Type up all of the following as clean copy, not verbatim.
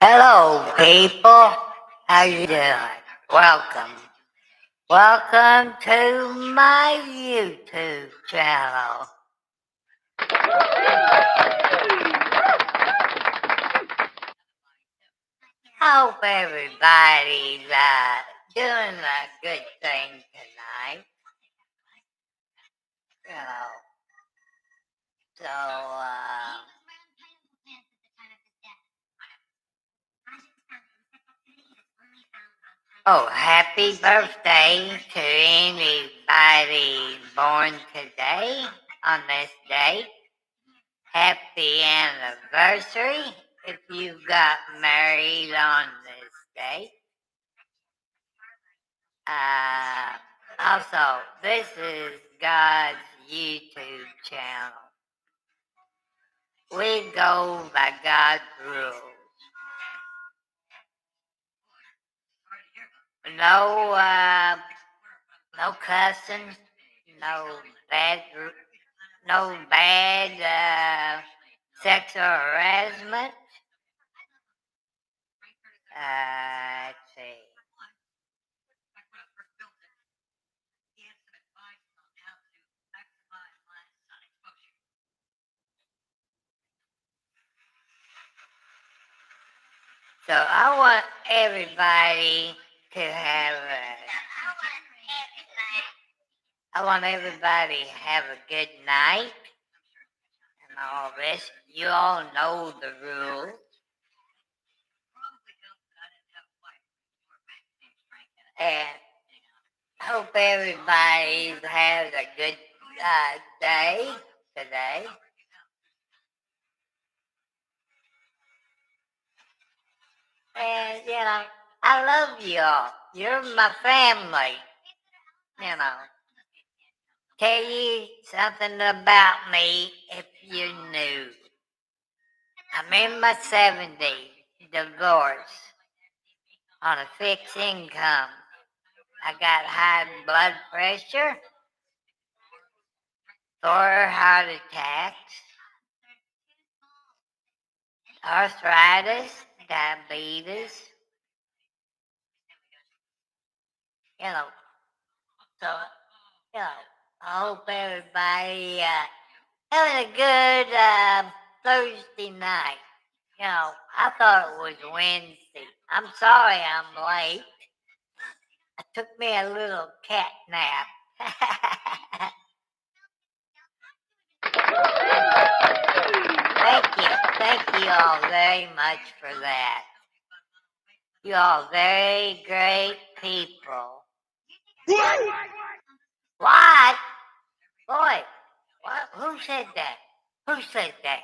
Hello, people. How you doing? Welcome. Welcome to my YouTube channel. Hope everybody's doing a good thing tonight. You know, so happy birthday to anybody born today on this day. Happy anniversary if you got married on this day. Also, this is God's YouTube channel. We go by God's rules. No, no cussing, no bad, no bad sexual harassment. Let's see. So I want everybody to have a good night and all this. You all know the rules. And hope everybody has a good day today. And, I love you all. You're my family. You know, tell you something about me if you're new. I'm in my 70s, divorced, on a fixed income. I got high blood pressure, 4 heart attacks, arthritis, diabetes. You know, so I hope everybody having a good Thursday night. I thought it was Wednesday. I'm sorry I'm late. It took me a little cat nap. Thank you all very much for that. You all very great people. What? Boy, what? Who said that? Who said that?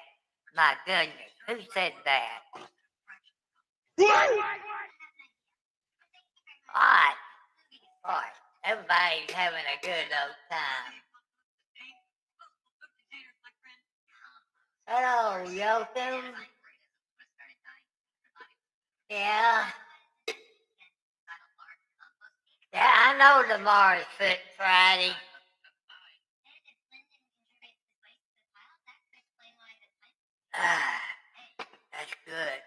My goodness, who said that? What? Boy, everybody's having a good old time. Hello, Yoakum. Yeah. Yeah, I know tomorrow's Good Friday. That's good.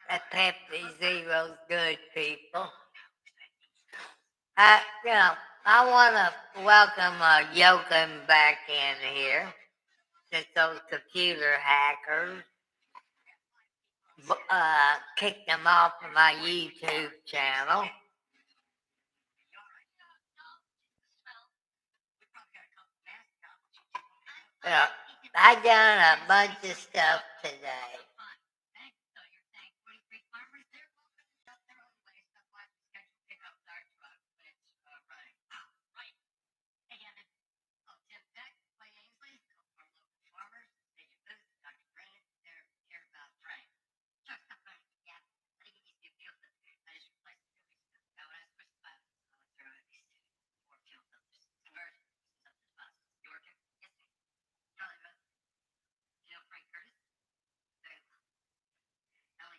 That Pepsi Zero's good, people. I want to welcome Yoakum back in here. Since those computer hackers kicked him off of my YouTube channel. Yeah, I done a bunch of stuff today.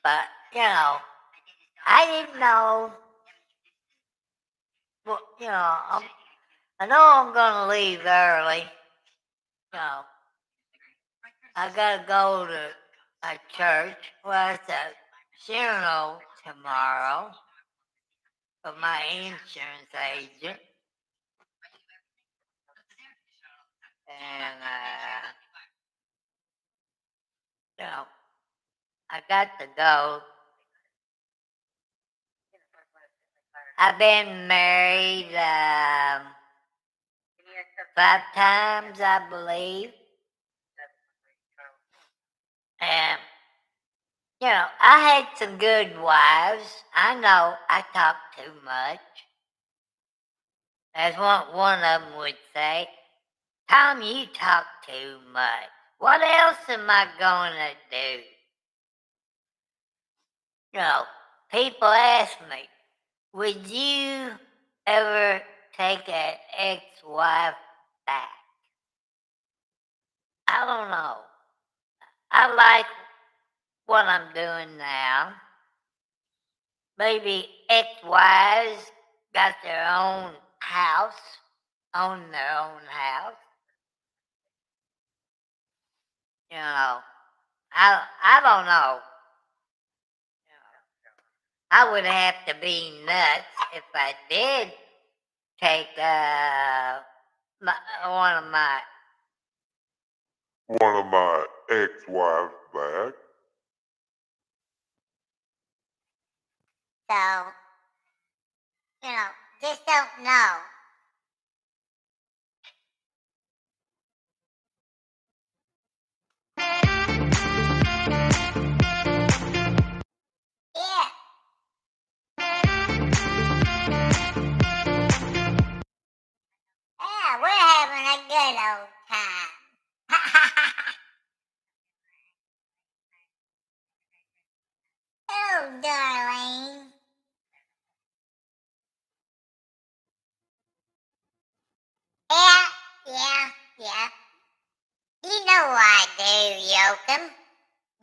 But, I didn't know. Well, I know I'm going to leave early. I got to go to a church. Well, it's a funeral tomorrow for my insurance agent. And, you know, I got to go. I've been married 5 times, I believe. And, you know, I had some good wives. I know I talk too much. That's what one of them would say. Tom, you talk too much. What else am I going to do? You know, people ask me, would you ever take an ex-wife back? I don't know. I like what I'm doing now. Maybe ex-wives got their own house, own their own house. You know, I don't know. I would have to be nuts if I did take one of my ex-wives back. So, you know, just don't know. Yeah. Yeah, we're having a good old time. Oh, darling. Yeah, yeah, yeah. You know I do, Yoakum.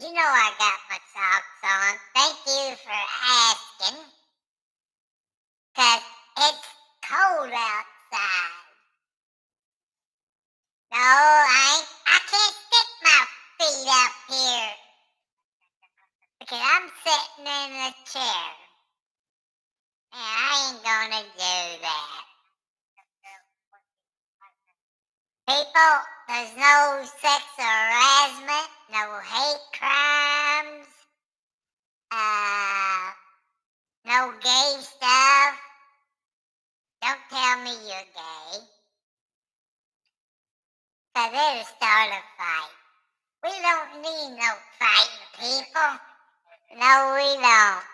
You know I got my socks on. Thank you for asking. 'Cause it's cold outside. No, I can't stick my feet up here. Because I'm sitting in a chair. And I ain't gonna do that. People, there's no sex harassment, no hate crimes, no gay stuff. Don't tell me you're gay. 'Cause it'll start a fight. We don't need no fighting people. No, we don't.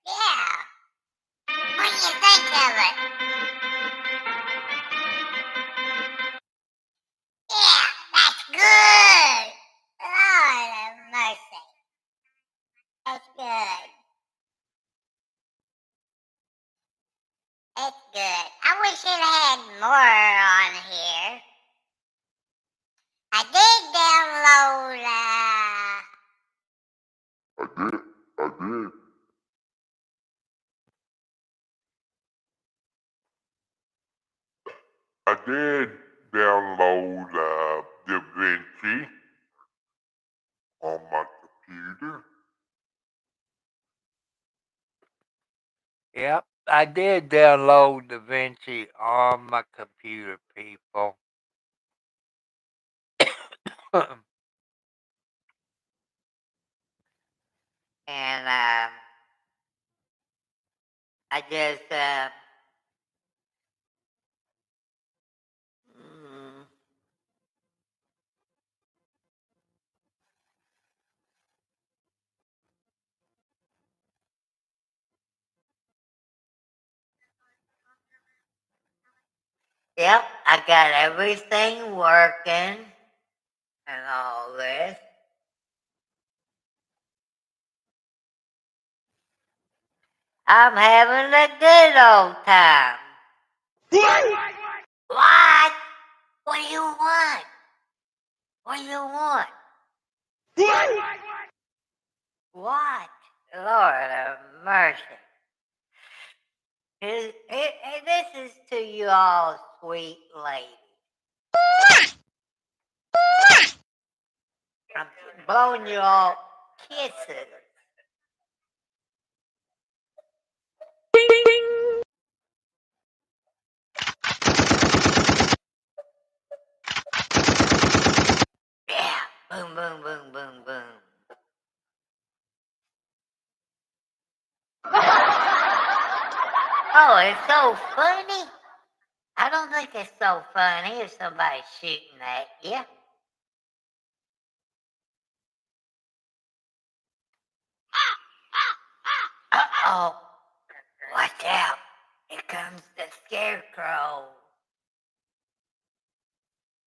Yeah. What do you think of it? Yeah, that's good. Lord have mercy. That's good. It's good. I wish it had more on here. I did download, I did download DaVinci on my computer. Yep, I did download DaVinci on my computer, people. And I just mm, yep, I got everything working and all this. I'm having a good old time. What? What do you want? What do you want? What? Lord of mercy. This is to you all, sweet lady. I'm blowing you all kisses. Yeah. Boom, boom, boom, boom, boom. Oh, it's so funny. I don't think it's so funny if somebody's shooting at you. Uh-oh. Watch out. Here comes the scarecrow.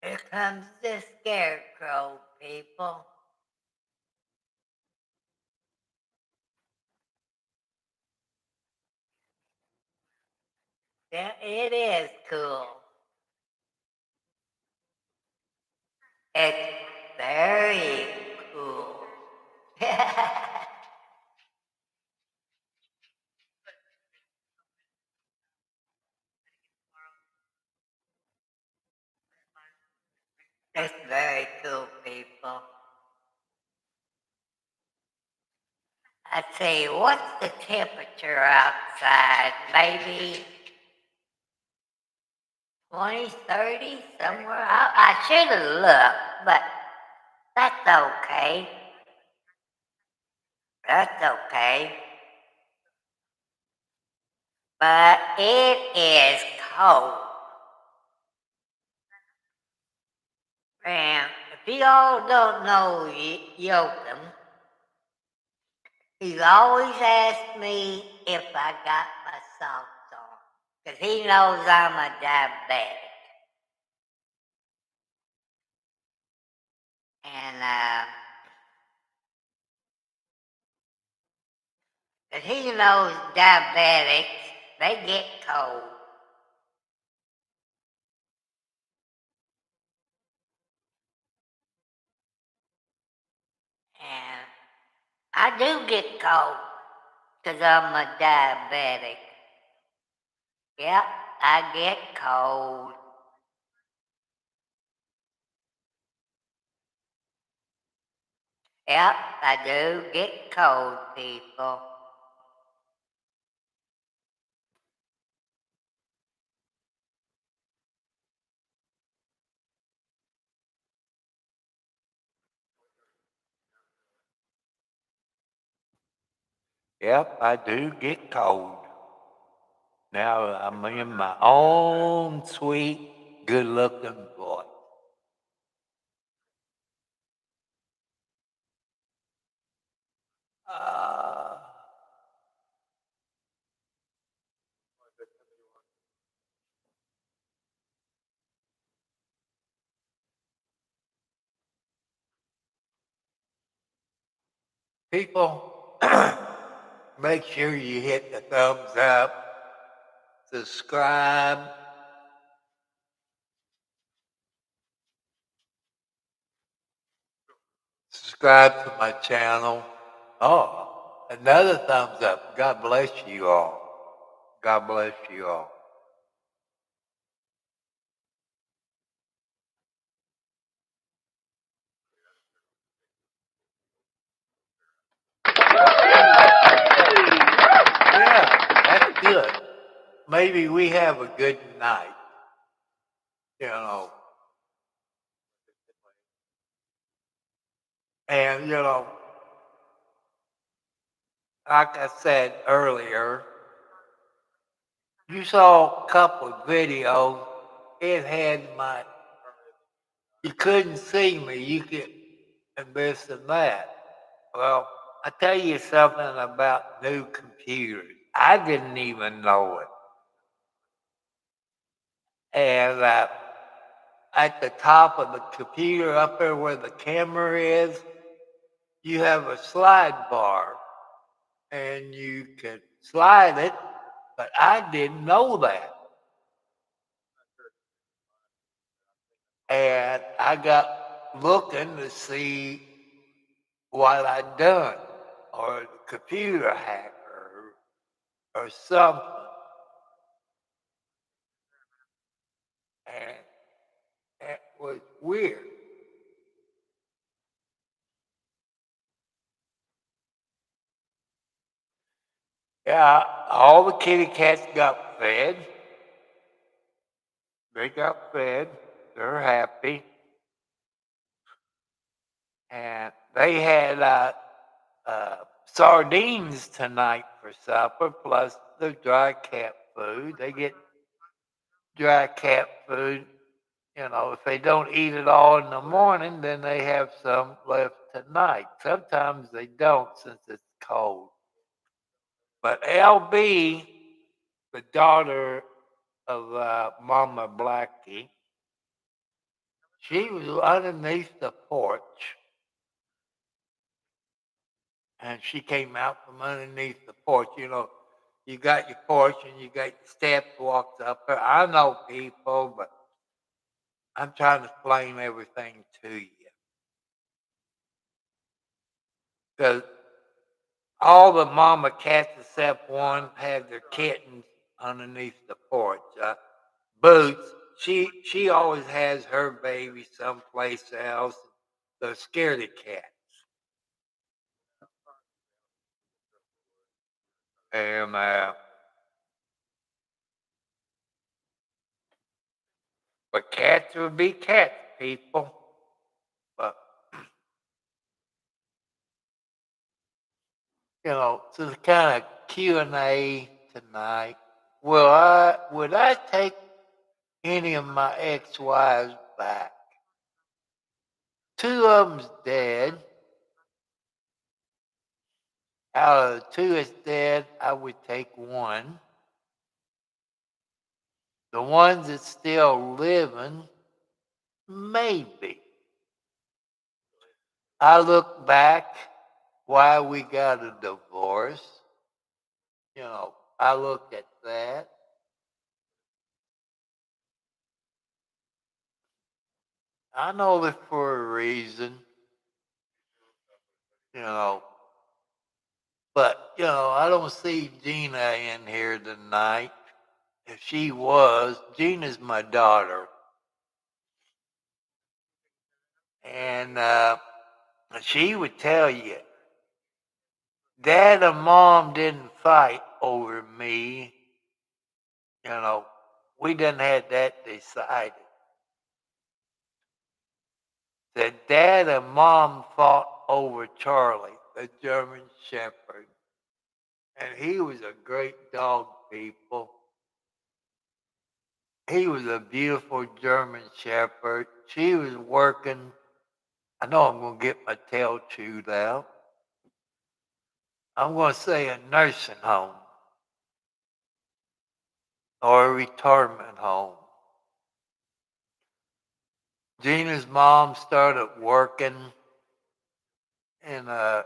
Here comes the scarecrow, people. Yeah, it is cool. It's very cool. It's very cool, people. I tell you, what's the temperature outside? Maybe 20, 30, somewhere. I should have looked, but that's okay. That's okay. But it is cold. And if you all don't know Yoakum, he's always asked me if I got my socks on. Because he knows I'm a diabetic. And he knows diabetics, they get cold. And I do get cold because I'm a diabetic. Yep, I get cold. Yep, I do get cold, people. Yep, I do get cold. Now I'm in my own sweet, good-looking voice. Uh, People, make sure you hit the thumbs up, subscribe, to my channel. Oh, another thumbs up. God bless you all. God bless you all. Yeah, that's good. Maybe we have a good night, you know. And, like I said earlier, you saw a couple of videos. It had you couldn't see me. You could, and this and that. Well, I tell you something about new computers. I didn't even know it. And at the top of the computer, up there where the camera is, you have a slide bar, and you can slide it. But I didn't know that. And I got looking to see what I'd done, or the computer hacker, or something. And it was weird. Yeah, all the kitty cats got fed. They got fed. They're happy. And they had sardines tonight for supper, plus the dry cat food. They get dry cat food. You know, if they don't eat it all in the morning, then they have some left tonight. Sometimes they don't since it's cold. But LB, the daughter of Mama Blackie, she was underneath the porch, and she came out from underneath the porch. You know, you got your porch and you got your steps walks up there. I know people, but I'm trying to explain everything to you. Because all the mama cats except one have their kittens underneath the porch. Boots, she always has her baby someplace else. The scaredy cat. And but cats would be cats, people. But you know, so it's kind of Q&A tonight. Would I take any of my ex-wives back? Two of them's dead. Out of the two that's dead, I would take one. The ones that's still living, maybe. I look back why we got a divorce. You know, I look at that. I know that for a reason, you know. But, you know, I don't see Gina in here tonight. If she was, Gina's my daughter. And she would tell you, Dad and Mom didn't fight over me. You know, we didn't have that decided. That Dad and Mom fought over Charlie, the German Shepherd. And he was a great dog, people. He was a beautiful German Shepherd. She was working. I know I'm going to get my tail chewed out. I'm going to say a nursing home or a retirement home. Gina's mom started working in a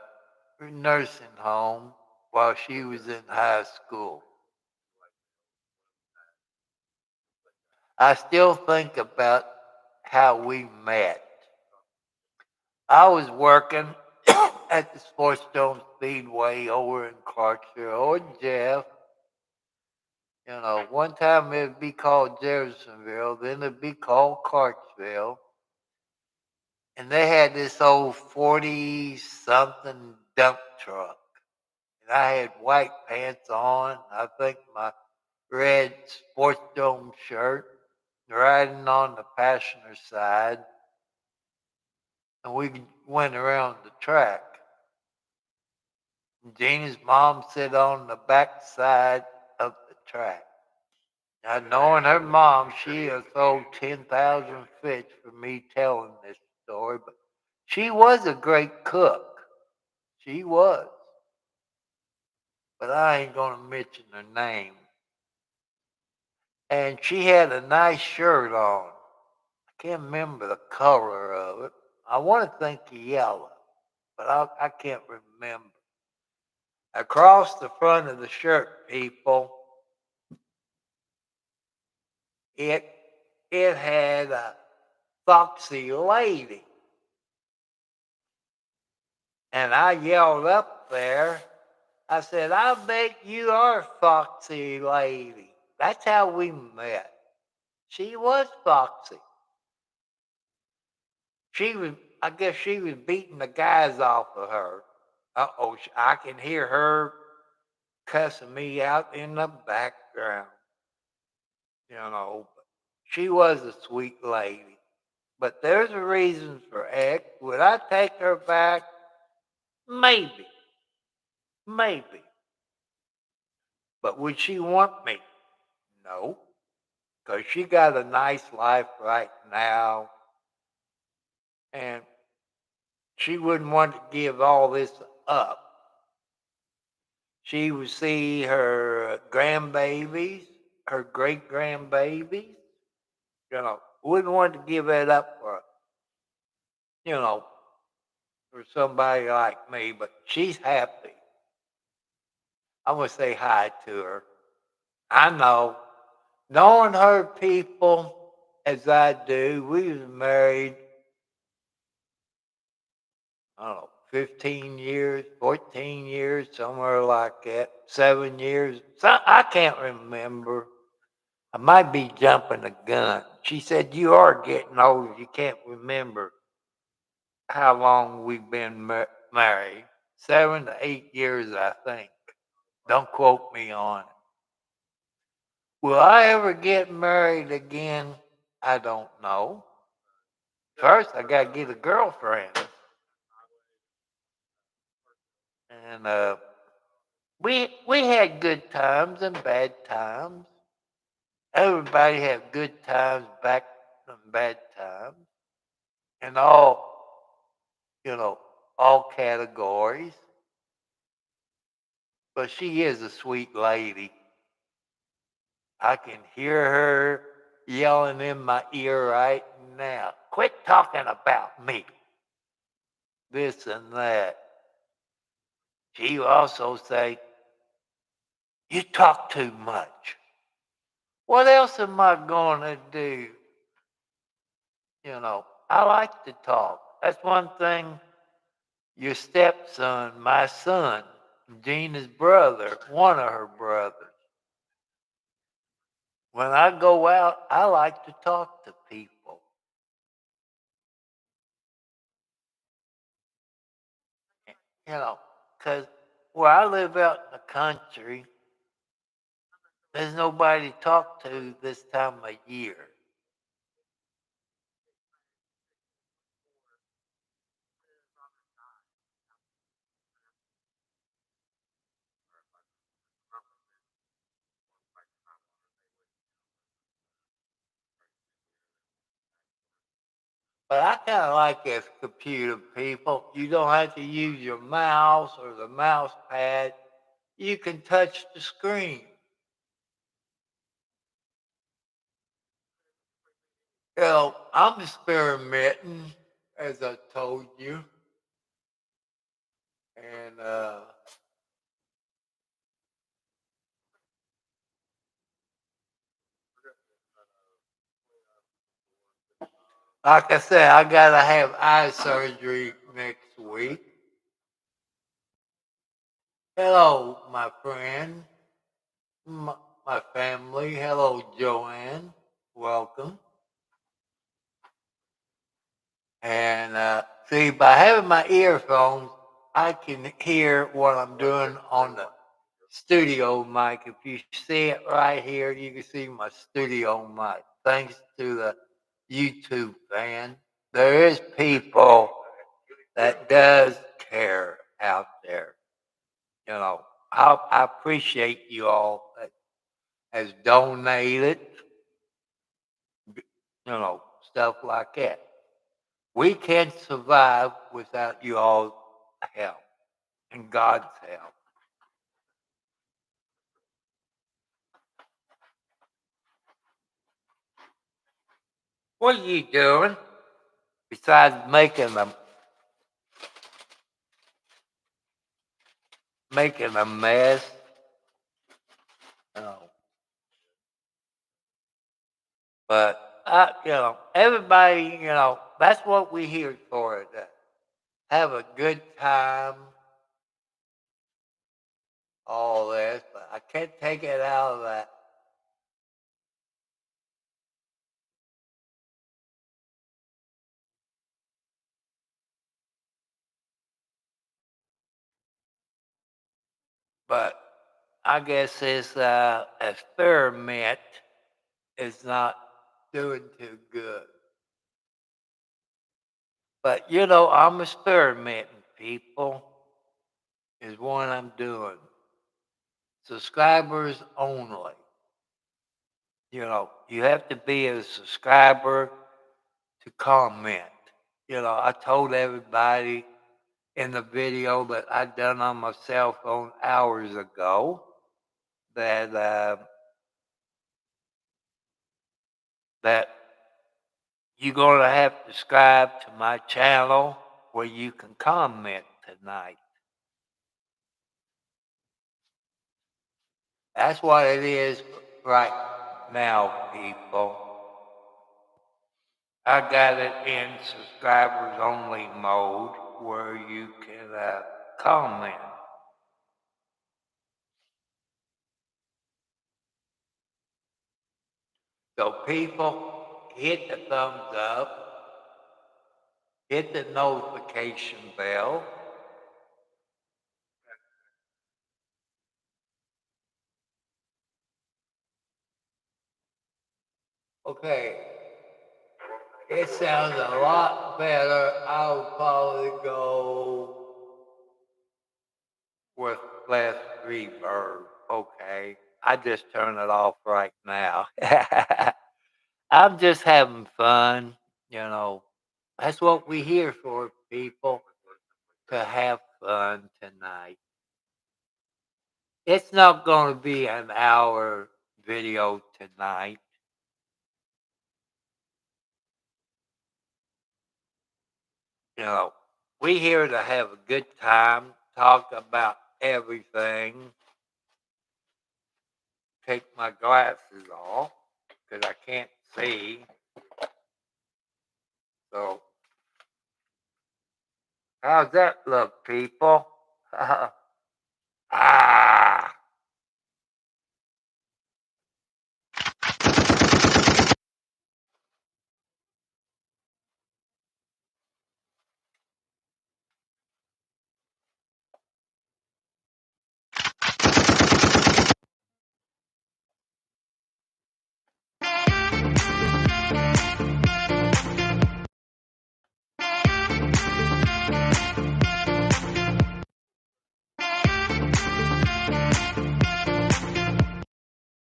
nursing home while she was in high school. I still think about how we met. I was working at the Sports Dome Speedway over in Clarksville, or Jeff. You know, one time it'd be called Jeffersonville, then it'd be called Clarksville. And they had this old 40 something dump truck. And I had white pants on, I think my red Sports Dome shirt, riding on the passenger side. And we went around the track. Jeannie's mom sat on the back side of the track. Now, knowing her mom, she has sold 10,000 fish for me telling this story, but she was a great cook. She was. But I ain't going to mention her name. And she had a nice shirt on. I can't remember the color of it. I want to think yellow, but I can't remember. Across the front of the shirt, people, it had a Foxy Lady. And I yelled up there, I said, I bet you are Foxy Lady. That's how we met. She was Foxy. I guess she was beating the guys off of her. Uh-oh, I can hear her cussing me out in the background. She was a sweet lady. But there's a reason for X. Would I take her back? Maybe. Maybe. But would she want me? No. Because she got a nice life right now. And she wouldn't want to give all this up. She would see her grandbabies, her great grandbabies, wouldn't want to give it up you know, for somebody like me, but she's happy. I'm going to say hi to her. I know, knowing her people as I do, we was married, I don't know, 15 years, 14 years, somewhere like that, 7 years. I can't remember. I might be jumping the gun. She said, you are getting old. You can't remember how long we've been married. 7 to 8 years, I think. Don't quote me on it. Will I ever get married again? I don't know. First, I got to get a girlfriend. And we had good times and bad times. Everybody had good times back from bad times. And all categories. But she is a sweet lady. I can hear her yelling in my ear right now. Quit talking about me. This and that. She also say, you talk too much. What else am I going to do? I like to talk. That's one thing your stepson, my son, Gina's brother, one of her brothers. When I go out, I like to talk to people. Because where I live out in the country, there's nobody to talk to this time of year. But I kind of like as computer people. You don't have to use your mouse or the mouse pad. You can touch the screen. I'm experimenting, as I told you. And like I said, I got to have eye surgery next week. Hello, my friend, my family. Hello, Joanne. Welcome. And see, by having my earphones, I can hear what I'm doing on the studio mic. If you see it right here, you can see my studio mic. Thanks to the YouTube fan. There is people that does care out there. I appreciate you all that has donated, stuff like that. We can't survive without you all's help and God's help. What are you doing besides making a mess? Oh. But everybody, that's what we're here for today. Have a good time, all this, but I can't take it out of that. But I guess this experiment is not doing too good. But you know, I'm experimenting, people, is what I'm doing. Subscribers only. You know, you have to be a subscriber to comment. You know, I told everybody in the video that I done on my cell phone hours ago that that you're gonna have to subscribe to my channel where you can comment tonight. That's what it is right now, people. I got it in subscribers only mode where you can comment. So, people, hit the thumbs up, hit the notification bell. Okay, it sounds a lot better. I'll probably go with less reverb. Okay, I just turn it off right now. I'm just having fun, you know. That's what we here for, people, to have fun tonight. It's not going to be an hour video tonight. You know, we here to have a good time, talk about everything. Take my glasses off because I can't see. So, how's that look, people? Ah,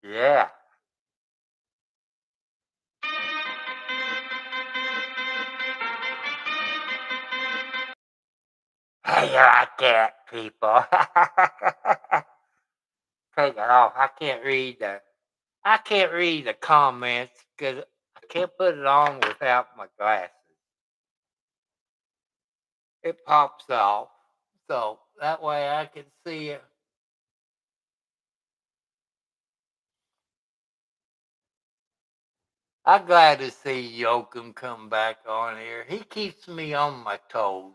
yeah. Hey, I can't, people. Take it off. I can't read the comments because I can't put it on without my glasses. It pops off, so that way I can see it. I'm glad to see Yoakum come back on here. He keeps me on my toes.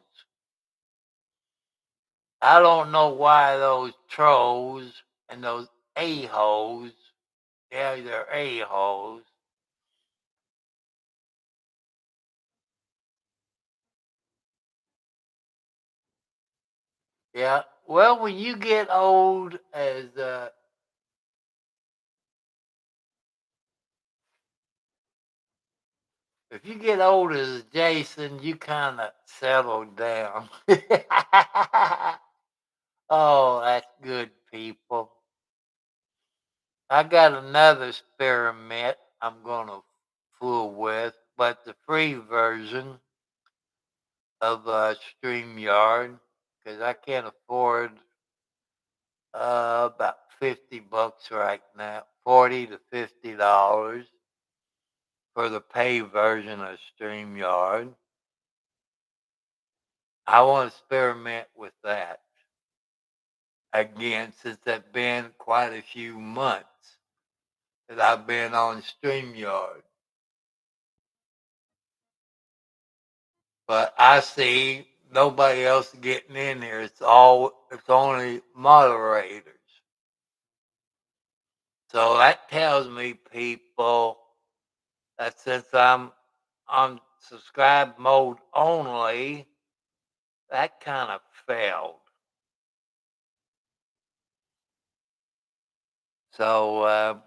I don't know why those trolls and those a-holes, yeah, they're a-holes. Yeah, well, when you get old as if you get old as Jason, you kind of settle down. Oh, that's good, people. I got another experiment I'm going to fool with, but the free version of StreamYard, because I can't afford about $50 right now, $40 to $50 for the pay version of StreamYard. I want to experiment with that again since it's been quite a few months that I've been on StreamYard. But I see nobody else getting in here. It's only moderators. So that tells me, people, that since I'm on subscribe mode only, that kind of failed. So,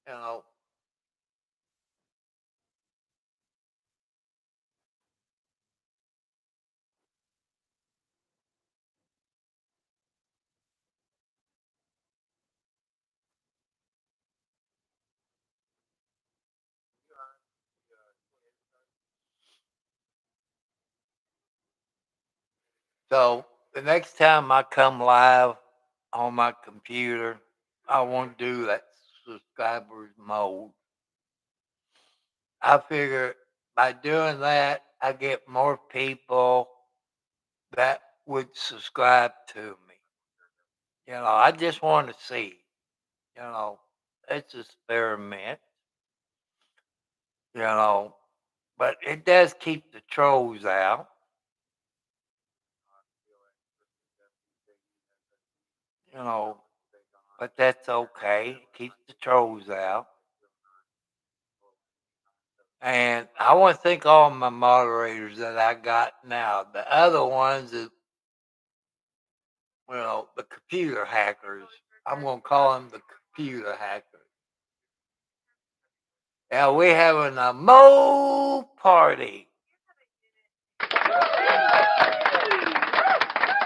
you know, so the next time I come live on my computer, I won't do that subscribers mode. I figure by doing that, I get more people that would subscribe to me. I just want to see, you know, it's an experiment, you know, but it does keep the trolls out, you know, but that's okay. It keeps the trolls out. And I want to thank all my moderators that I got now. The other ones is, the computer hackers. I'm going to call them the computer hackers. Yeah, we're having a Mo party.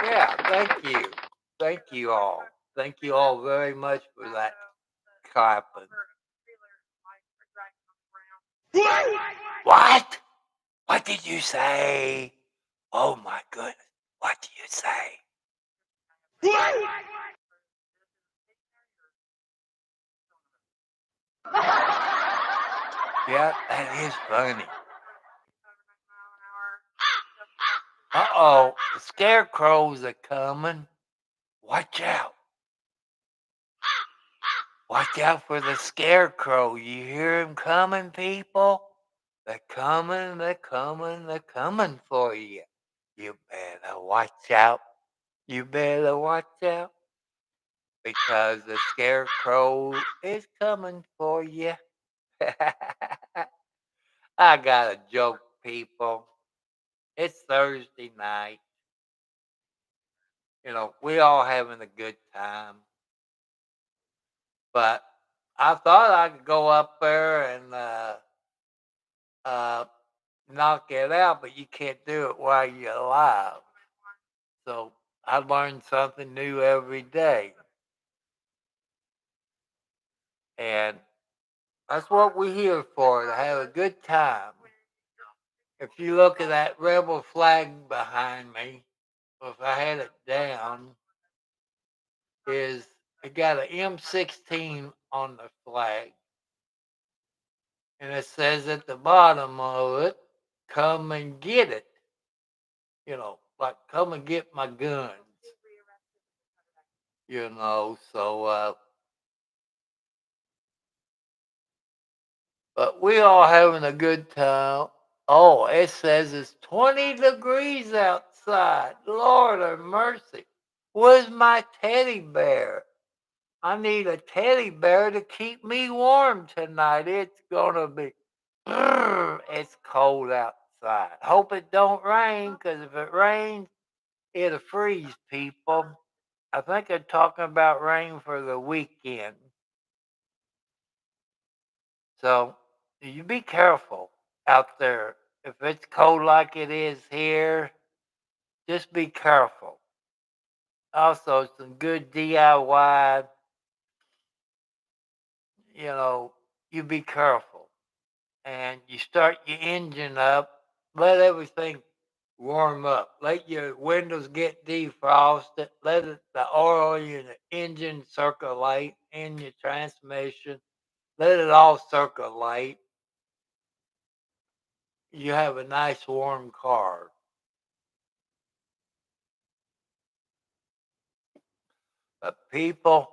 Yeah, thank you. Thank you all. Thank you all very much for that clapping. What? What did you say? Oh my goodness. What did you say? Yeah, that is funny. Uh-oh, the scarecrows are coming. Watch out. Watch out for the scarecrow. You hear him coming, people? They're coming, they're coming, they're coming for you. You better watch out. You better watch out because the scarecrow is coming for you. I got a joke, people. It's Thursday night. We all having a good time. But I thought I could go up there and uh, knock it out, but you can't do it while you're alive. So I learn something new every day. And that's what we're here for, to have a good time. If you look at that rebel flag behind me, if I had it down, is it got an M16 on the flag. And it says at the bottom of it, come and get it. Like come and get my guns. So but we all having a good time. Oh, it says it's 20 degrees outside. Lord of mercy. Where's my teddy bear? I need a teddy bear to keep me warm tonight. It's gonna be it's cold outside. Hope it don't rain, because if it rains, it'll freeze, people. I think they're talking about rain for the weekend. So you be careful out there. If it's cold like it is here, just be careful. Also, some good DIY, you be careful. And you start your engine up, let everything warm up. Let your windows get defrosted. Let the oil in the engine circulate in your transmission. Let it all circulate. You have a nice warm car. But people,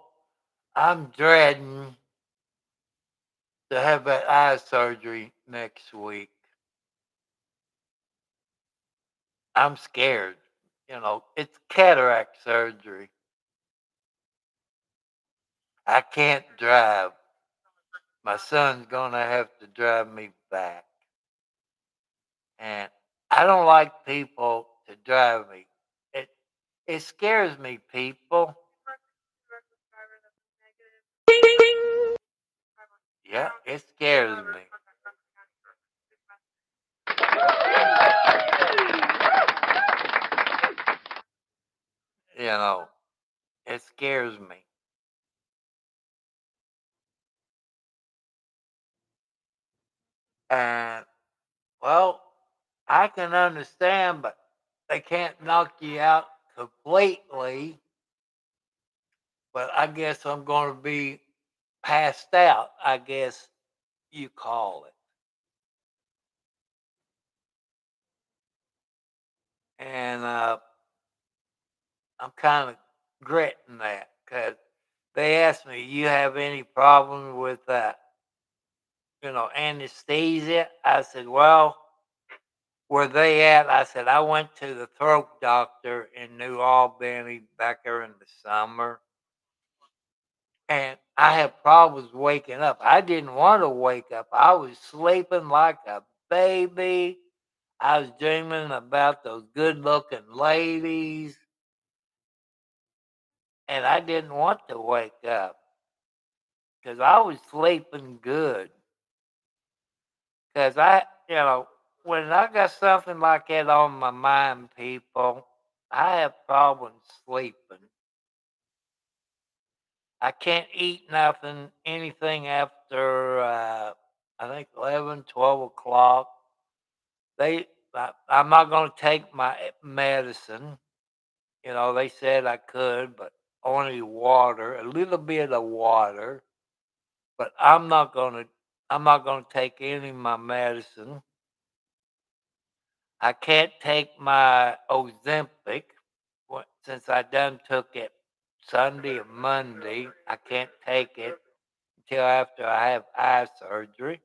I'm dreading to have that eye surgery next week. I'm scared. It's cataract surgery. I can't drive. My son's gonna have to drive me back. And I don't like people to drive me. It it scares me, people. Yeah, it scares me. You know, it scares me. And well, I can understand, but they can't knock you out completely. But I guess I'm going to be passed out, I guess you call it. And I'm kind of gritting that because they asked me, "You have any problem with that? Anesthesia?" I said, "Well, where they at?" I said, "I went to the throat doctor in New Albany back there in the summer, and I had problems waking up. I didn't want to wake up. I was sleeping like a baby. I was dreaming about those good looking ladies, and I didn't want to wake up because I was sleeping good. Because when I got something like that on my mind, people, I have problems sleeping. I can't eat nothing, anything after, I think 11, 12 o'clock. I'm not going to take my medicine. They said I could, but only water, a little bit of water. But I'm not going to take any of my medicine. I can't take my Ozempic since I done took it Sunday or Monday. I can't take it until after I have eye surgery.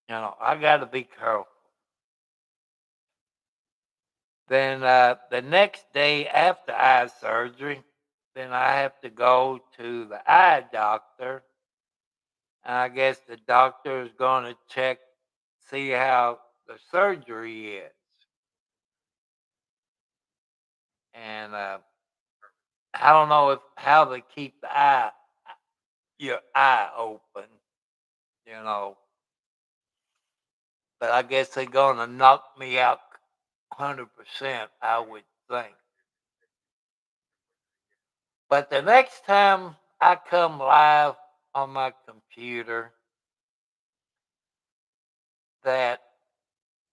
I got to be careful. Then the next day after eye surgery, then I have to go to the eye doctor. And I guess the doctor is going to see how the surgery is. And I don't know how they keep your eye open, you know. But I guess they're going to knock me out 100%, I would think. But the next time I come live on my computer, that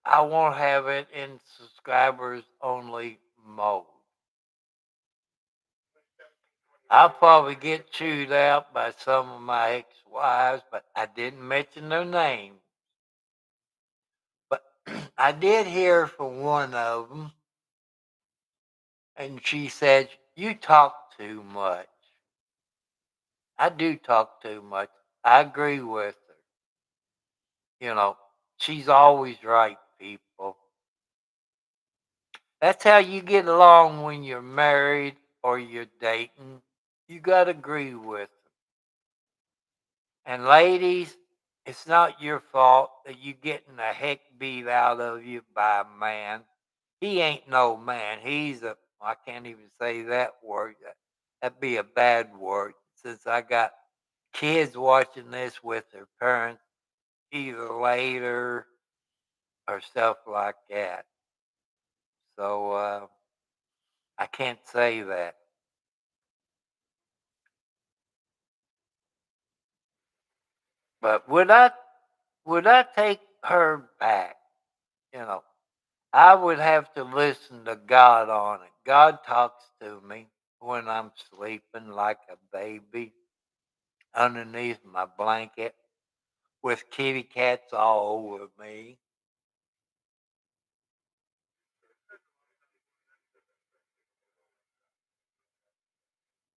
I won't have it in subscribers only mode. I'll probably get chewed out by some of my ex-wives, but I didn't mention their names. But I did hear from one of them, and she said, "You talk too much." I do talk too much. I agree with her. She's always right, people. That's how you get along when you're married or you're dating. You got to agree with them. And ladies, it's not your fault that you getting the heck beat out of you by a man. He ain't no man. I can't even say that word. That'd be a bad word since I got kids watching this with their parents either later or stuff like that. So I can't say that. But would I take her back? You know, I would have to listen to God on it. God talks to me when I'm sleeping like a baby underneath my blanket with kitty cats all over me.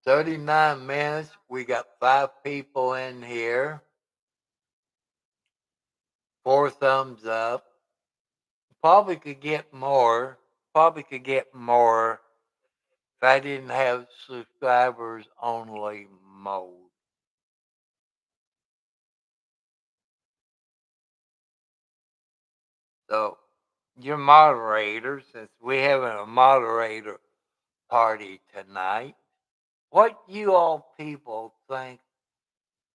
39 minutes. We got 5 people in here. 4 thumbs up. Probably could get more. Probably could get more if I didn't have subscribers only mode. So, your moderator, since we're having a moderator party tonight, what you all people think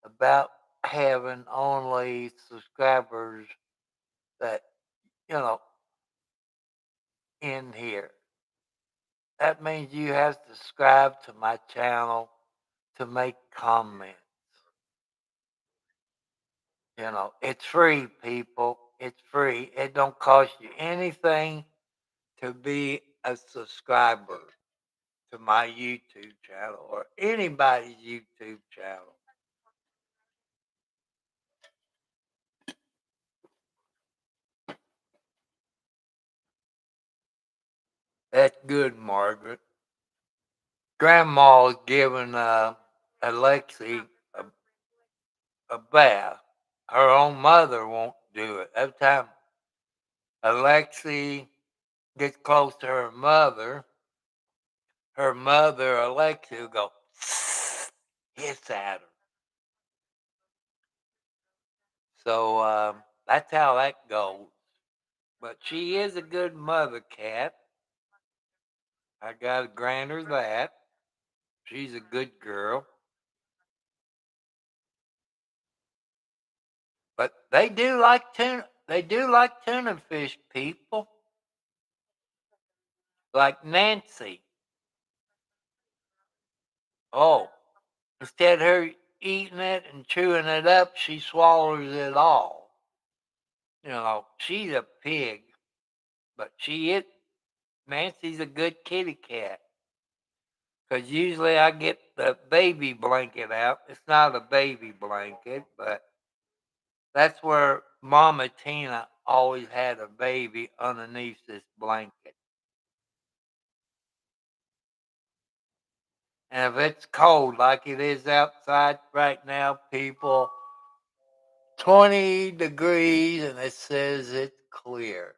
about having only subscribers that, you know, in here. That means you have to subscribe to my channel to make comments. It's free, people. It's free. It don't cost you anything to be a subscriber to my YouTube channel or anybody's YouTube channel. That's good, Margaret. Grandma's giving Alexi a bath. Her own mother won't do it. Every time Alexi gets close to her mother, Alexi, will go hiss at her. So that's how that goes. But she is a good mother cat. I gotta grant her that. She's a good girl. But they do like tuna. They do like tuna fish, people. Like Nancy. Oh, instead of her eating it and chewing it up, she swallows it all. She's a pig, but Nancy's a good kitty cat. Because usually I get the baby blanket out. It's not a baby blanket, but that's where Mama Tina always had a baby underneath this blanket. And if it's cold like it is outside right now, people, 20 degrees and it says it's clear.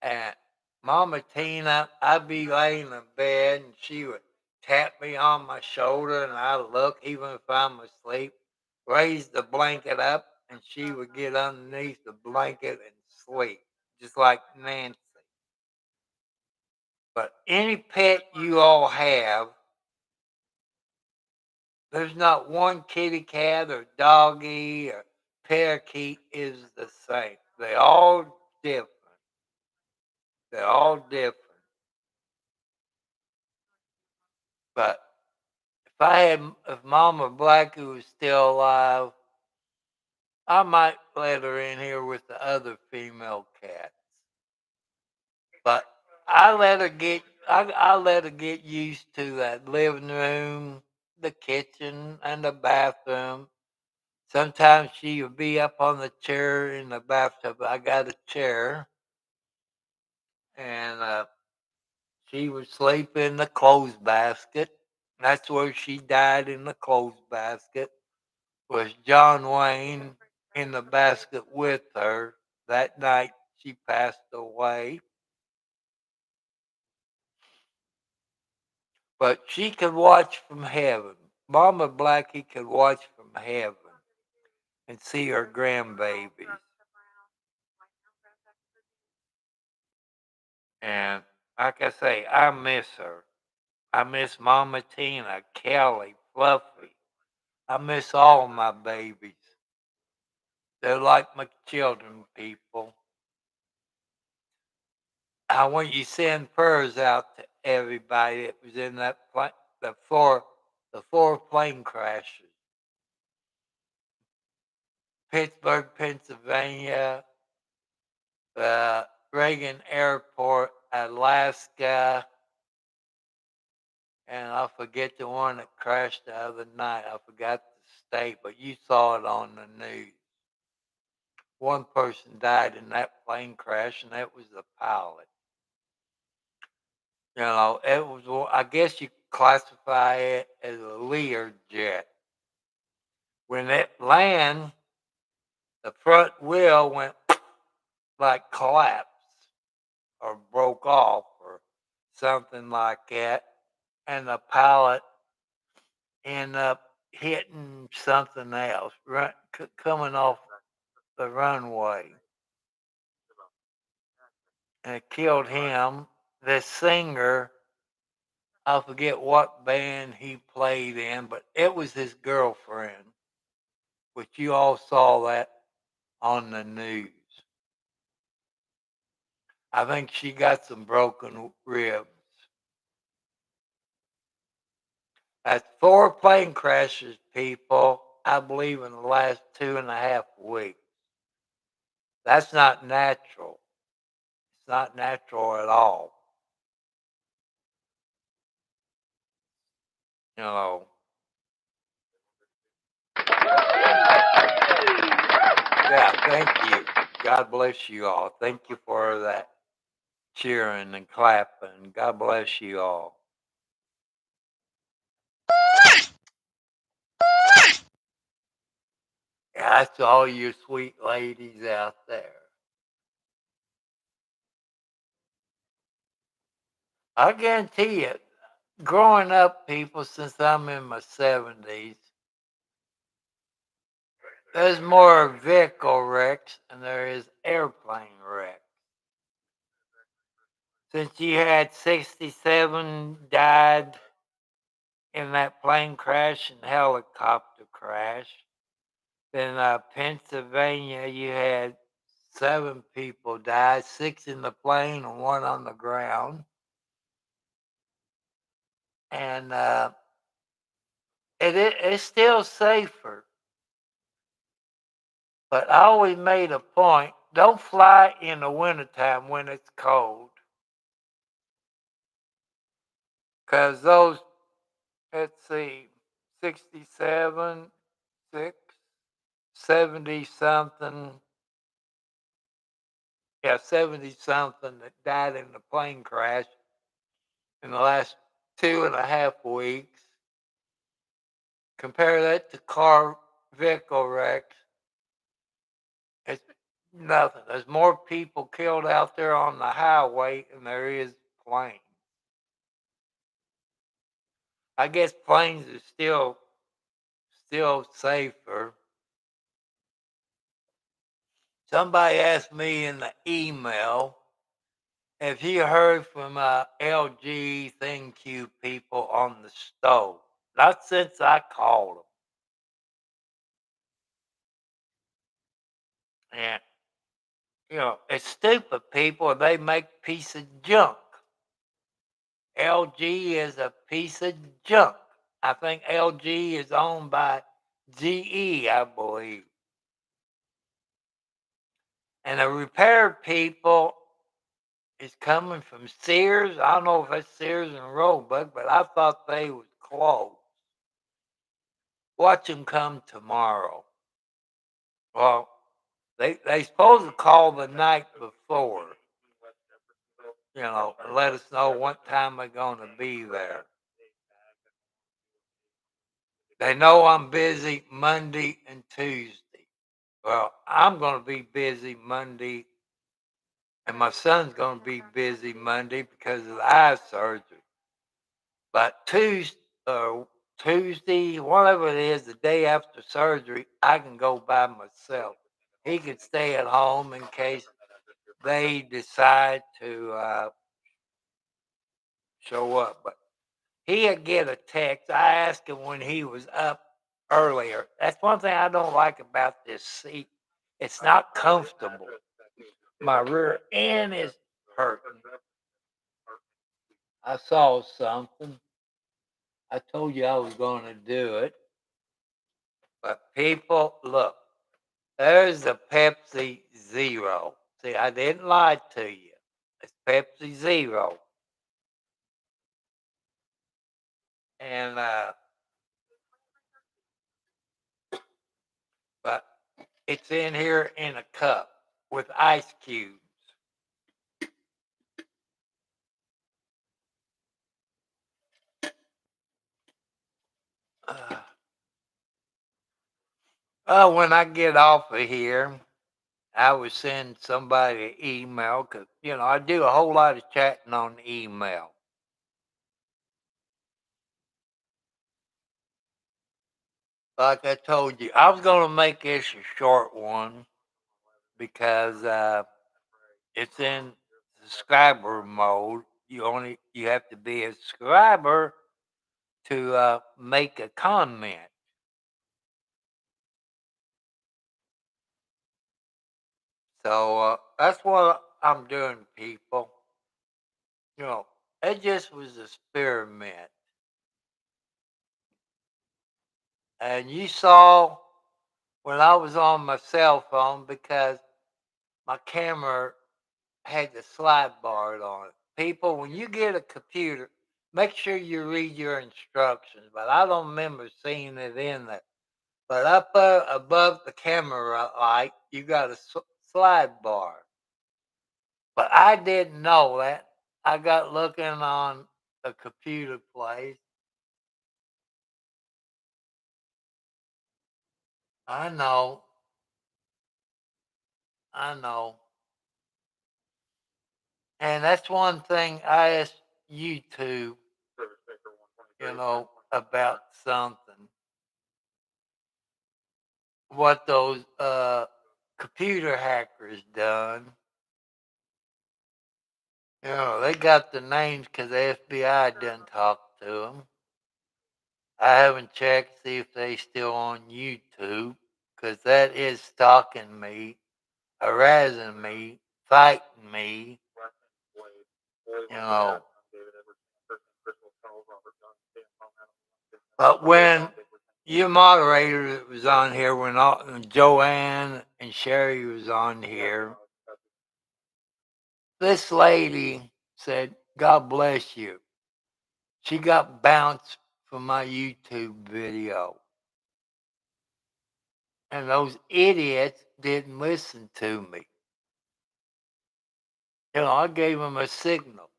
And Mama Tina, I'd be laying in bed and she would tap me on my shoulder and I'd look, even if I'm asleep, raise the blanket up and she would get underneath the blanket and sleep, just like Nancy. But any pet you all have, there's not one kitty cat or doggy or parakeet is the same. They're all different. They're all different. But if Mama Blackie was still alive, I might let her in here with the other female cats. But I let her get used to that living room, the kitchen, and the bathroom. Sometimes she would be up on the chair in the bathtub. I got a chair, and she would sleep in the clothes basket. That's where she died, in the clothes basket. Was John Wayne in the basket with her that night she passed away. But she could watch from heaven. Mama Blackie could watch from heaven and see her grandbabies. And like I say, I miss her. I miss Mama Tina, Kelly, Fluffy. I miss all my babies. They're like my children, people. I want you to send prayers out to everybody that was in that plane, the four plane crashes. Pittsburgh, Pennsylvania, Reagan Airport, Alaska, and I forget the one that crashed the other night. I forgot the state, but you saw it on the news. One person died in that plane crash, and that was the pilot. It was. I guess you classify it as a Lear jet. When it landed, the front wheel went like collapsed or broke off or something like that, and the pilot ended up hitting something else, coming off the runway, and it killed him. The singer I forget what band he played in, but it was his girlfriend, which you all saw that on the news. I think she got some broken ribs. That's 4 plane crashes, people, I believe, in the last 2.5 weeks. That's not natural. It's not natural at all. You know. Yeah, thank you. God bless you all. Thank you for that cheering and clapping. God bless you all. Yeah, that's all you sweet ladies out there. I guarantee you, growing up, people, since I'm in my 70s, there's more vehicle wrecks than there is airplane wrecks. Since you had 67 died in that plane crash and helicopter crash, then Pennsylvania, you had 7 people die, 6 in the plane and 1 on the ground. And it's still safer. But I always made a point, don't fly in the wintertime when it's cold. Because those, let's see, 67, 6, 70 something, yeah, 70 something that died in the plane crash in the last 2.5 weeks. Compare that to car vehicle wrecks. It's nothing. There's more people killed out there on the highway than there is planes. I guess planes are still safer. Somebody asked me in the email if you heard from LG ThinQ people on the stove. Not since I called them. And it's stupid people. They make piece of junk. LG is a piece of junk. I think LG is owned by GE, I believe. And the repair people is coming from Sears. I don't know if it's Sears and Roebuck, but I thought they was closed. Watch them come tomorrow. Well, they supposed to call the night before, and let us know what time they're going to be there. They know I'm busy Monday and Tuesday. Well, I'm going to be busy Monday, and my son's going to be busy Monday because of the eye surgery. But Tuesday, whatever it is, the day after surgery, I can go by myself. He can stay at home in case they decide to show up. But he'll get a text. I asked him when he was up earlier. That's one thing I don't like about this seat. It's not comfortable. My rear end is hurting. I saw something. I told you I was going to do it. But people, look, there's the Pepsi Zero. See, I didn't lie to you. It's Pepsi Zero. And, but it's in here in a cup with ice cubes. When I get off of here, I would send somebody an email because, I do a whole lot of chatting on email. Like I told you, I was going to make this a short one because it's in subscriber mode. you have to be a subscriber to make a comment. So that's what I'm doing, people. It just was an experiment. And you saw when I was on my cell phone because my camera had the slide bar on it. People, when you get a computer, make sure you read your instructions. But I don't remember seeing it in there. But up above the camera light, you got a slide bar. But I didn't know that. I got looking on a computer place. I know. I know. And that's one thing I asked YouTube, about something. What those computer hackers done. They got the names because the FBI didn't talk to them. I haven't checked to see if they still on YouTube because that is stalking me, harassing me, fighting me. You know. But when your moderator that was on here, when Joanne and Sherry was on here, this lady said, "God bless you." She got bounced from my YouTube video. And those idiots didn't listen to me. I gave them a signal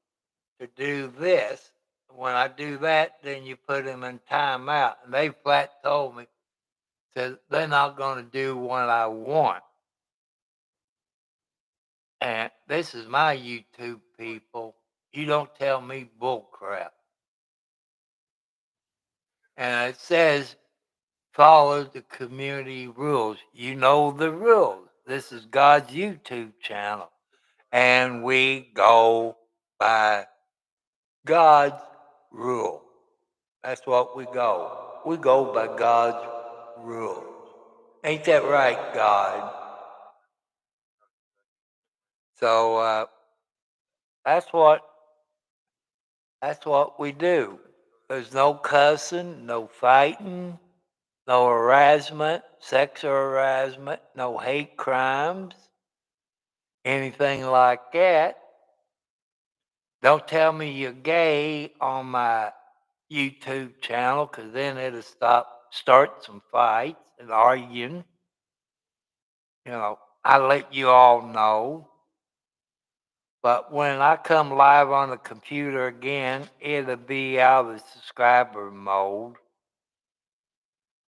to do this. When I do that, then you put them in timeout. And they flat told me, said they're not going to do what I want. And this is my YouTube people. You don't tell me bull crap. And it says follow the community rules. You know the rules. This is God's YouTube channel. And we go by God's rule. That's what we go. We go by God's rules. Ain't that right, God? So that's what we do. There's no cussing, no fighting, no harassment, sexual harassment, no hate crimes, anything like that. Don't tell me you're gay on my YouTube channel because then it'll start some fights and arguing. I let you all know. But when I come live on the computer again, it'll be out of the subscriber mode.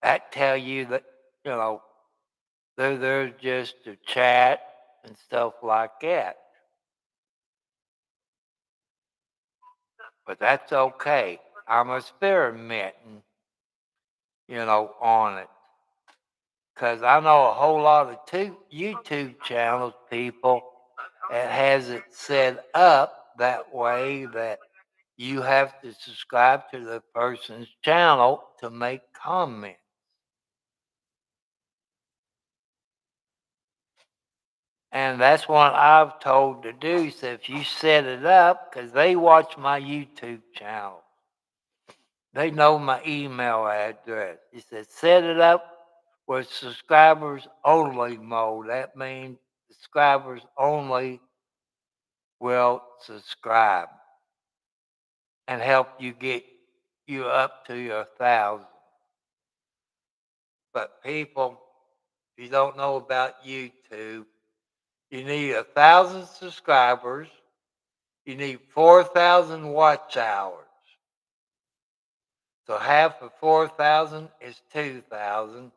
That tell you that, they're just to chat and stuff like that. But that's okay. I'm experimenting, on it. Because I know a whole lot of YouTube channels, people, that has it set up that way that you have to subscribe to the person's channel to make comments. And that's what I've told to do. So if you set it up, because they watch my YouTube channel, they know my email address. He said, set it up with subscribers only mode. That means subscribers only will subscribe and help you get you up to your 1,000. But people, if you don't know about YouTube, you need 1,000 subscribers. You need 4,000 watch hours. So half of 4,000 is 2,000,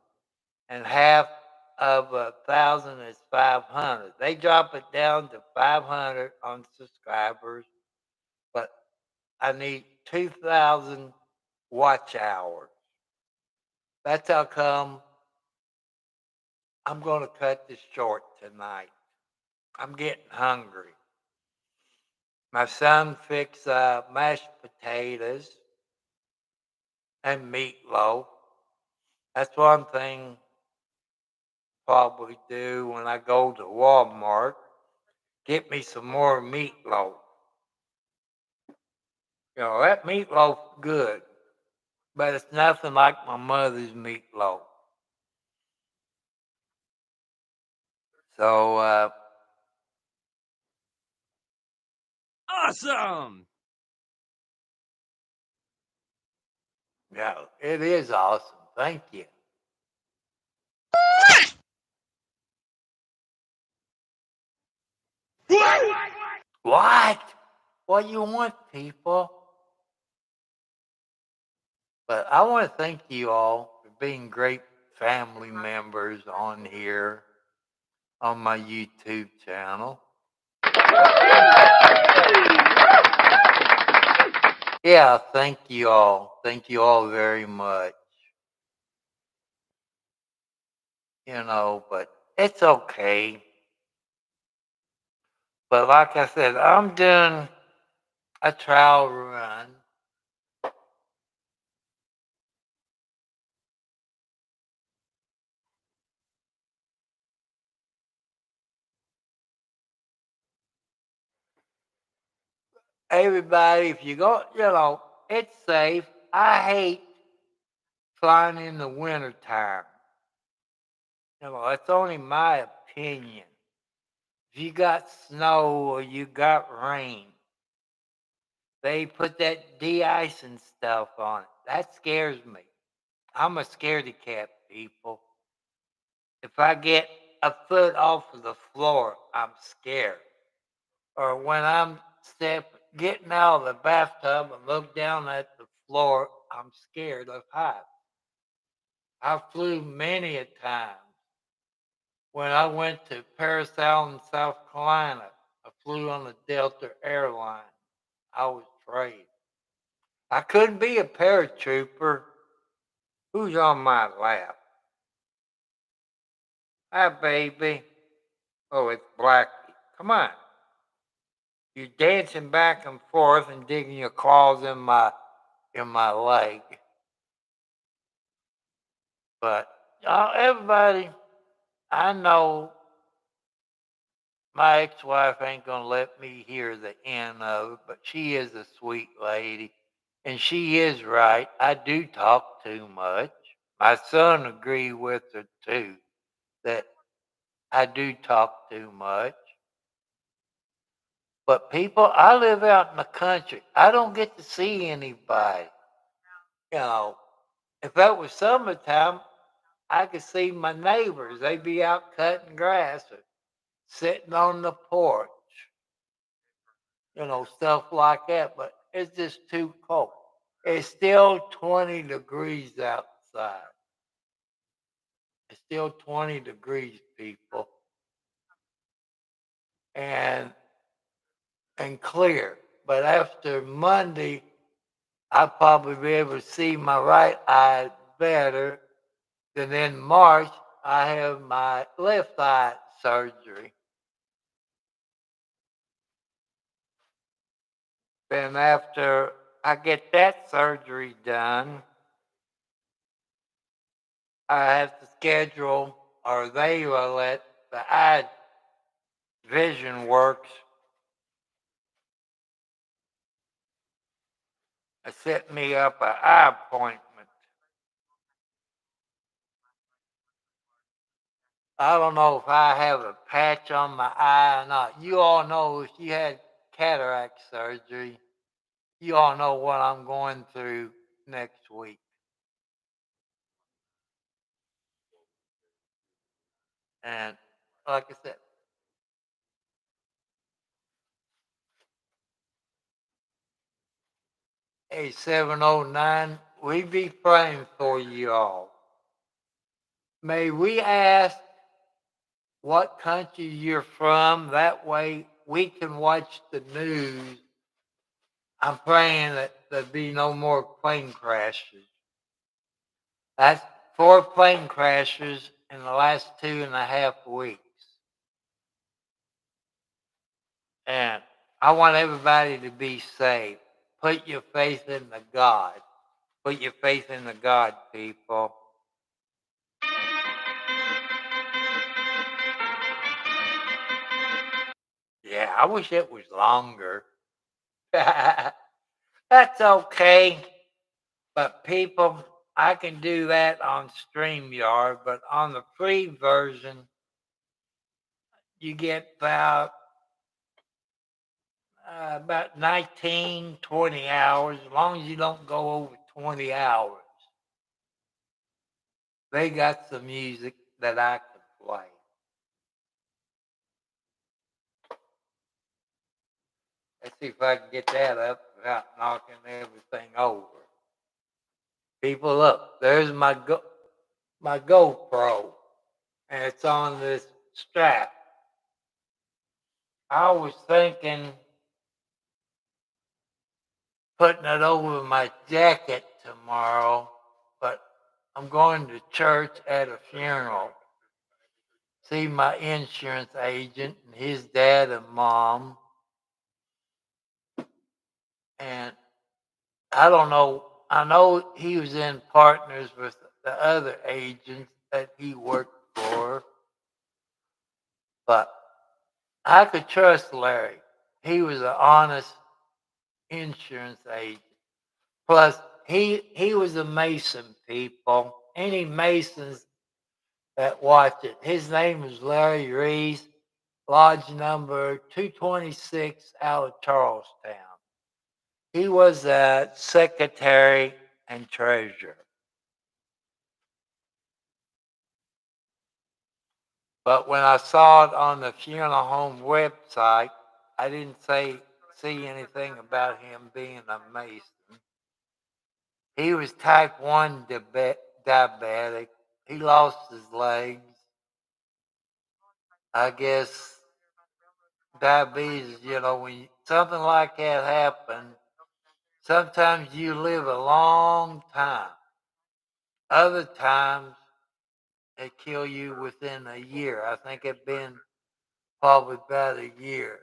and half of 1,000 is 500. They drop it down to 500 on subscribers, but I need 2,000 watch hours. That's how come I'm going to cut this short tonight. I'm getting hungry. My son fixed mashed potatoes and meatloaf. That's one thing probably do when I go to Walmart. Get me some more meatloaf. That meatloaf good, but it's nothing like my mother's meatloaf. So, Awesome. yeah, it is awesome. Thank you. What? What you want, people? But I want to thank you all for being great family members on here on my YouTube channel. Yeah, thank you all. Thank you all very much. But it's okay. But like I said, I'm doing a trial run. Everybody, if you go, it's safe. I hate flying in the wintertime. It's only my opinion. If you got snow or you got rain, they put that de-icing stuff on it. That scares me. I'm a scaredy cat, people. If I get a foot off of the floor, I'm scared. Or when I'm getting out of the bathtub and look down at the floor, I'm scared of heights. I flew many a time. When I went to Paris Island, South Carolina, I flew on the Delta airline. I was afraid. I couldn't be a paratrooper. Who's on my lap? Hi, baby. Oh, it's Blackie. Come on. You're dancing back and forth and digging your claws in my leg. But everybody, I know my ex-wife ain't gonna let me hear the end of it, but she is a sweet lady, and she is right. I do talk too much. My son agreed with her too that I do talk too much. But people, I live out in the country. I don't get to see anybody. If that was summertime, I could see my neighbors. They'd be out cutting grass or sitting on the porch, stuff like that. But it's just too cold. It's still 20 degrees outside. It's still 20 degrees, people. And clear. But after Monday, I'll probably be able to see my right eye better. Then in March, I have my left eye surgery. Then after I get that surgery done, I have to schedule, or they will let the eye vision works. Set me up an eye appointment. I don't know if I have a patch on my eye or not. You all know if you had cataract surgery, you all know what I'm going through next week. And like I said, hey, 709, we be praying for you all. May we ask what country you're from? That way we can watch the news. I'm praying that there be no more plane crashes. That's 4 plane crashes in the last 2.5 weeks. And I want everybody to be saved. Put your faith in the God. Put your faith in the God, people. Yeah, I wish it was longer. That's okay. But people, I can do that on StreamYard, but on the free version, you get about 19, 20 hours, as long as you don't go over 20 hours. They got some music that I can play. Let's see if I can get that up without knocking everything over. People, look, there's my GoPro, and it's on this strap. I was thinking putting it over my jacket tomorrow, but I'm going to church at a funeral. See my insurance agent and his dad and mom. And I don't know, I know he was in partners with the other agents that he worked for, but I could trust Larry. He was an honest insurance agent. Plus, he was a Mason, people. Any Masons that watch it. His name is Larry Reese, lodge number 226 out of Charlestown. He was a secretary and treasurer. But when I saw it on the funeral home website, I didn't see anything about him being a Mason. He was type 1 diabetic. He lost his legs. I guess diabetes, when something like that happens, sometimes you live a long time. Other times, they kill you within a year. I think it's been probably about a year.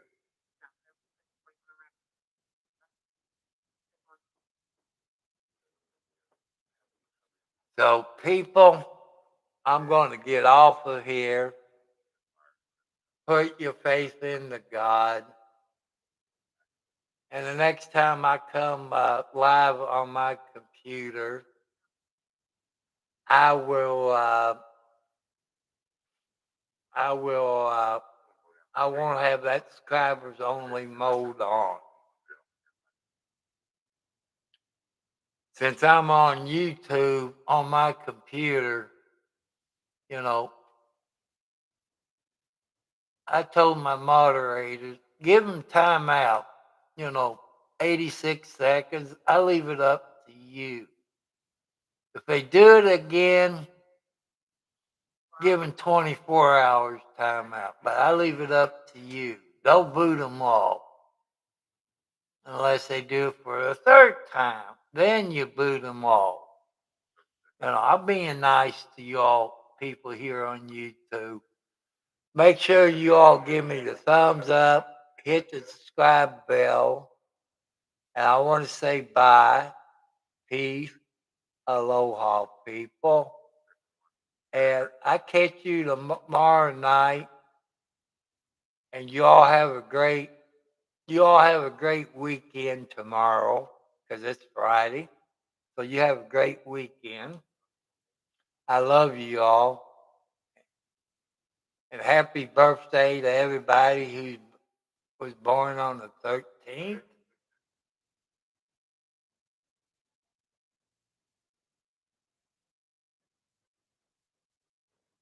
So, people, I'm going to get off of here. Put your faith in the God. And the next time I come live on my computer, I will. I won't have that subscribers only mode on. Since I'm on YouTube on my computer, you know, I told my moderators, give them time out, 86 seconds. I leave it up to you. If they do it again, give them 24 hours time out. But I leave it up to you. Don't boot them off unless they do it for a third time. Then you boot them off. I'm being nice to y'all people here on YouTube. Make sure you all give me the thumbs up, hit the subscribe bell, and I want to say bye, peace, aloha, people. And I catch you tomorrow night, and you all have a great weekend tomorrow because it's Friday. So you have a great weekend. I love you all. And happy birthday to everybody who was born on the 13th.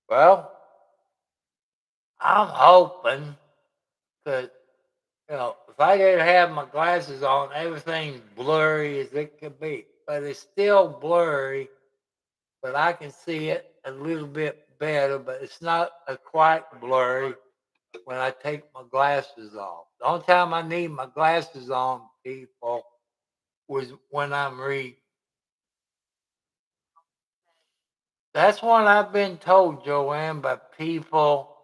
Well, I'm hoping that, if I didn't have my glasses on, everything's blurry as it could be. But it's still blurry, but I can see it a little bit better, but it's not quite blurry when I take my glasses off. The only time I need my glasses on, people, was when I'm reading. That's what I've been told, Joanne, by people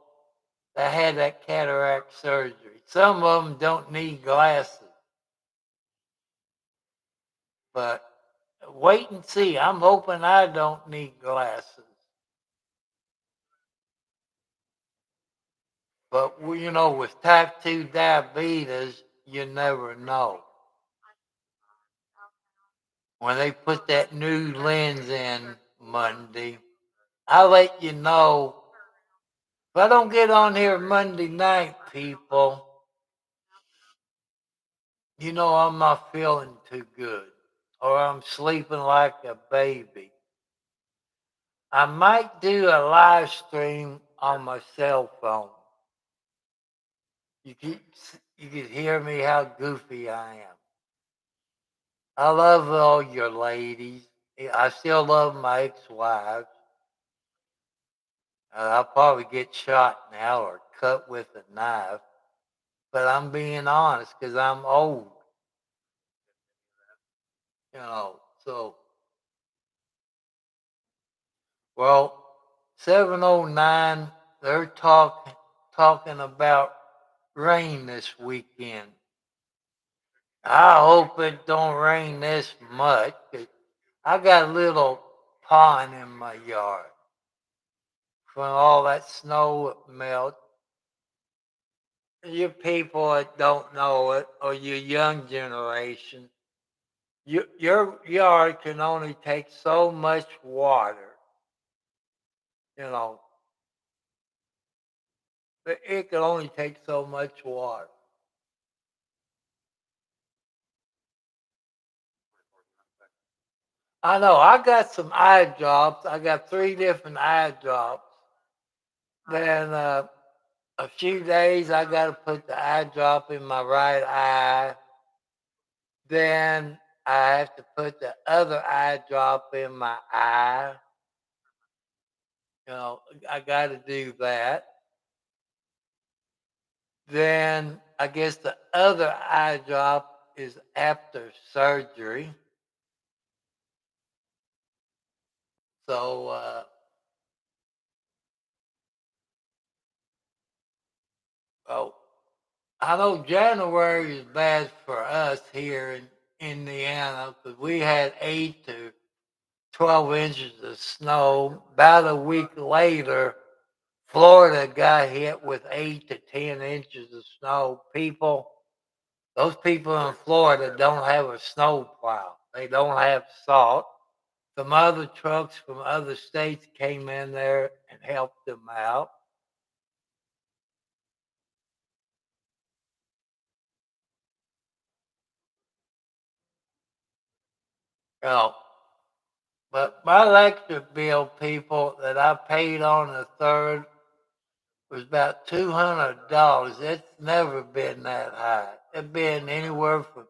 that had that cataract surgery. some of them don't need glasses. But wait and see. I'm hoping I don't need glasses. But with type 2 diabetes, you never know. When they put that new lens in Monday, I'll let you know. If I don't get on here Monday night, people, I'm not feeling too good. Or I'm sleeping like a baby. I might do a live stream on my cell phone. You could hear me how goofy I am. I love all your ladies. I still love my ex-wives. I'll probably get shot now or cut with a knife. But I'm being honest because I'm old. So, well, 709, they're talking about rain this weekend. I hope it don't rain this much. 'Cause I got a little pond in my yard from all that snow that melt. You people that don't know it, or your young generation, your yard can only take so much water. You know, it can only take so much water. I know. I got some eye drops. I got 3 different eye drops. Then a few days I got to put the eye drop in my right eye. Then I have to put the other eye drop in my eye. I got to do that. Then I guess the other eye drop is after surgery. So, oh, I know January is bad for us here in Indiana because we had 8 to 12 inches of snow. About a week later, Florida got hit with 8 to 10 inches of snow. Those people in Florida don't have a snow plow. They don't have salt. Some other trucks from other states came in there and helped them out. Oh, but my electric bill, people, that I paid on the 3rd was about $200. It's never been that high. It's been anywhere from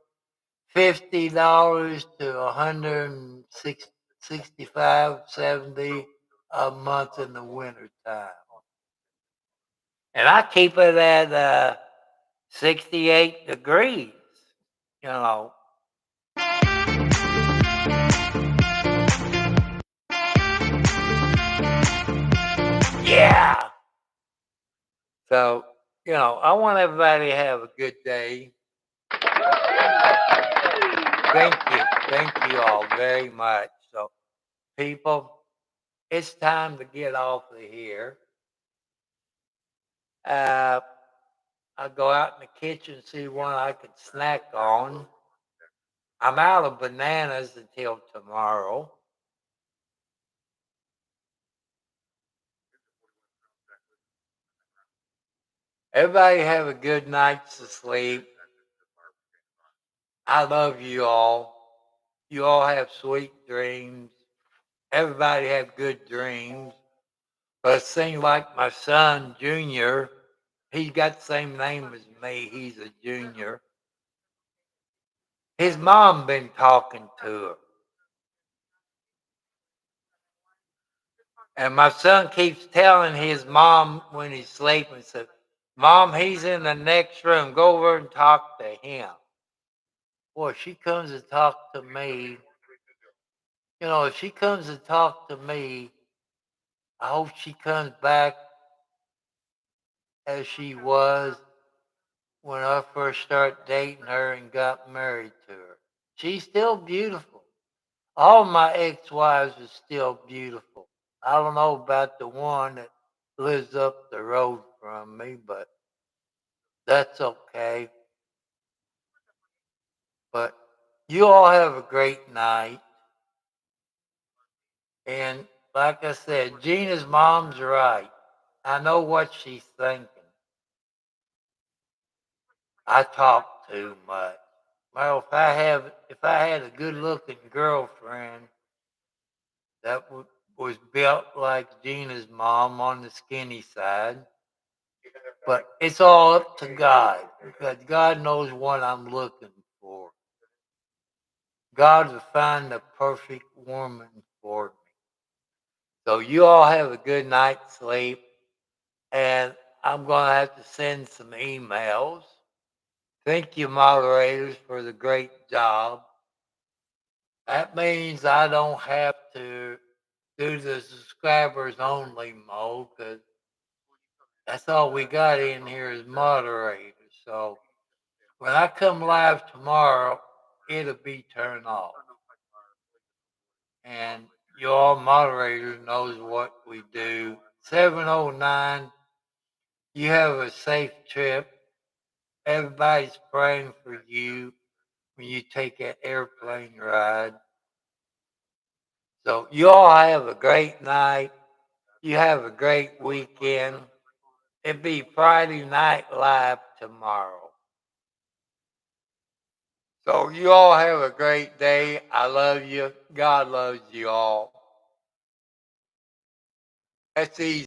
$50 to 165, 70 a month in the winter time. And I keep it at 68 degrees, you know. Yeah. So, I want everybody to have a good day. Thank you. Thank you all very much. So, people, it's time to get off of here. Uh, I'll go out in the kitchen and see what I can snack on. I'm out of bananas until tomorrow. Everybody have a good night's sleep. I love you all. You all have sweet dreams. Everybody have good dreams. But it seems like my son, Junior, he's got the same name as me. He's a junior. His mom been talking to him. And my son keeps telling his mom when he's sleeping, said, Mom, he's in the next room. Go over and talk to him. Boy, she comes and talk to me. If she comes and talk to me, I hope she comes back as she was when I first started dating her and got married to her. She's still beautiful. All my ex-wives are still beautiful. I don't know about the one that lives up the road from me, but that's okay. But you all have a great night. And like I said, Gina's mom's right. I know what she's thinking. I talk too much. Well, if I had a good looking girlfriend that was built like Gina's mom on the skinny side, but it's all up to God because God knows what I'm looking for. God will find the perfect woman for me. So you all have a good night's sleep, and I'm going to have to send some emails. Thank you, moderators, for the great job. That means I don't have to do the subscribers only mode because that's all we got in here is moderators. So when I come live tomorrow, it'll be turned off. And you all moderators knows what we do. 709, you have a safe trip. Everybody's praying for you when you take that airplane ride. So you all have a great night. You have a great weekend. It'll be Friday Night Live tomorrow. So you all have a great day. I love you. God loves you all. That's easy.